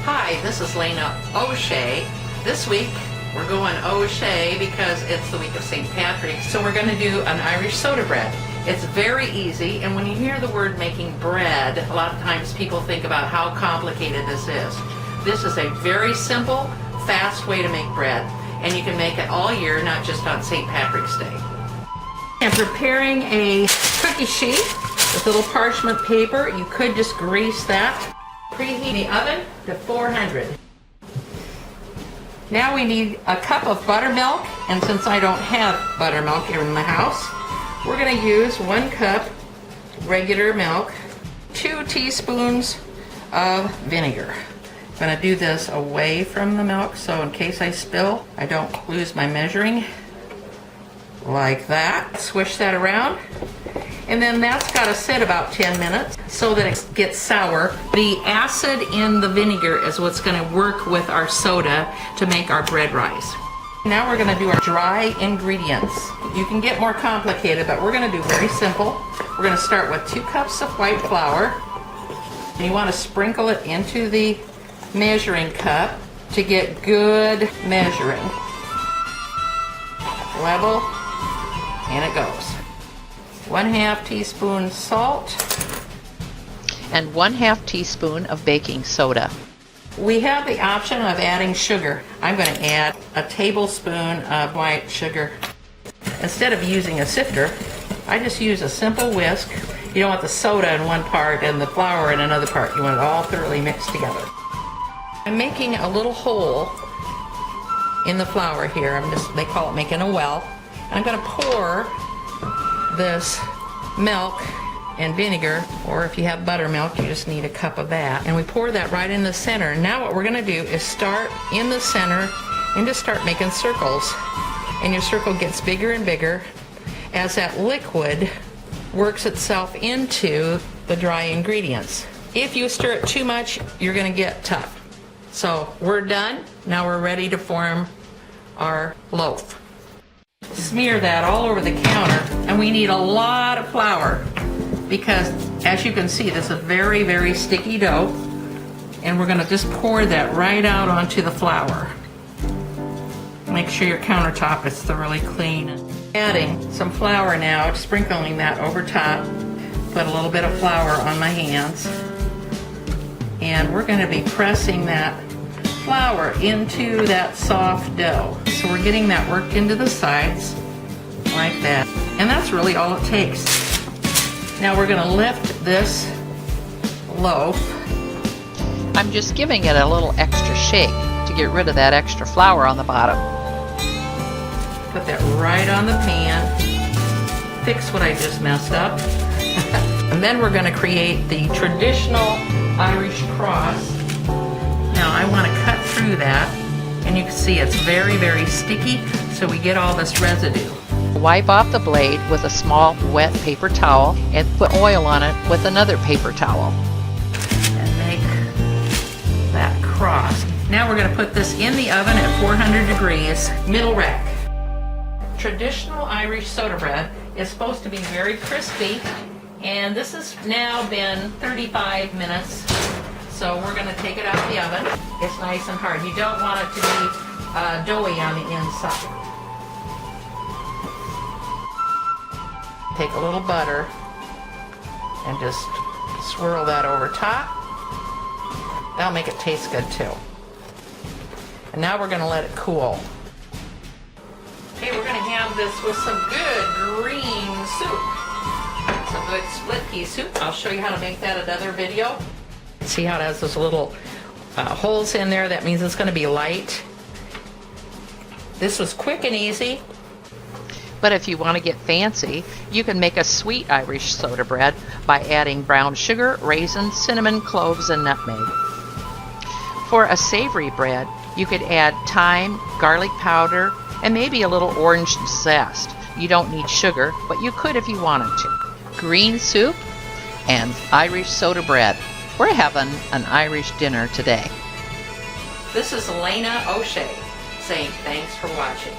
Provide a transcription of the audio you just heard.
Hi, this is Lena O'Shea. This week we're going O'Shea because it's the week of St. Patrick's, so we're going to do an Irish soda bread. It's very easy, and when you hear the word making bread, a lot of times people think about how complicated this is. This is a very simple, fast way to make bread, and you can make it all year, not just on St. Patrick's Day. I'm preparing a cookie sheet with little parchment paper. You could just grease that. Preheat the oven to 400. Now we need a cup of buttermilk, and since I don't have buttermilk in the house, we're going to use 1 cup regular milk, 2 teaspoons of vinegar. I'm going to do this away from the milk, so in case I spill, I don't lose my measuring. Like that. Swish that around. And then that's got to sit about 10 minutes so that it gets sour. The acid in the vinegar is what's going to work with our soda to make our bread rise. Now we're going to do our dry ingredients. You can get more complicated, but we're going to do very simple. We're going to start with 2 cups of white flour. And you want to sprinkle it into the measuring cup to get good measuring. Level, and it goes. 1/2 teaspoon salt and 1/2 teaspoon of baking soda. We have the option of adding sugar. I'm going to add a tablespoon of white sugar. Instead of using a sifter, I just use a simple whisk. You don't want the soda in one part and the flour in another part. You want it all thoroughly mixed together. I'm making a little hole in the flour here. They call it making a well. And I'm going to pour this milk and vinegar, or if you have buttermilk, you just need a cup of that. And we pour that right in the center. Now what we're going to do is start in the center and just start making circles. And your circle gets bigger and bigger as that liquid works itself into the dry ingredients. If you stir it too much, you're going to get tough. So we're done. Now we're ready to form our loaf. Smear that all over the counter, and we need a lot of flour because, as you can see, this is very, very sticky dough, and we're going to just pour that right out onto the flour. Make sure your countertop is thoroughly clean. Adding some flour now, sprinkling that over top. Put a little bit of flour on my hands, and we're going to be pressing that flour into that soft dough. So we're getting that worked into the sides like that. And that's really all it takes. Now we're going to lift this loaf. I'm just giving it a little extra shake to get rid of that extra flour on the bottom. Put that right on the pan. Fix what I just messed up. And then we're going to create the traditional Irish cross. Now I want to cut through that, and you can see it's very, very sticky, so we get all this residue. Wipe off the blade with a small wet paper towel and put oil on it with another paper towel. And make that cross. Now we're going to put this in the oven at 400 degrees, middle rack. Traditional Irish soda bread is supposed to be very crispy, and this has now been 35 minutes. So we're going to take it out of the oven. It's nice and hard. You don't want it to be doughy on the inside. Take a little butter and just swirl that over top. That'll make it taste good too. And now we're going to let it cool. Okay, we're going to have this with some good green soup. Some good split pea soup. I'll show you how to make that in another video. See how it has those little holes in there? That means it's going to be light. This was quick and easy. But if you want to get fancy, you can make a sweet Irish soda bread by adding brown sugar, raisins, cinnamon, cloves, and nutmeg. For a savory bread, you could add thyme, garlic powder, and maybe a little orange zest. You don't need sugar, but you could if you wanted to. Green soup and Irish soda bread. We're having an Irish dinner today. This is Lena O'Shea saying thanks for watching.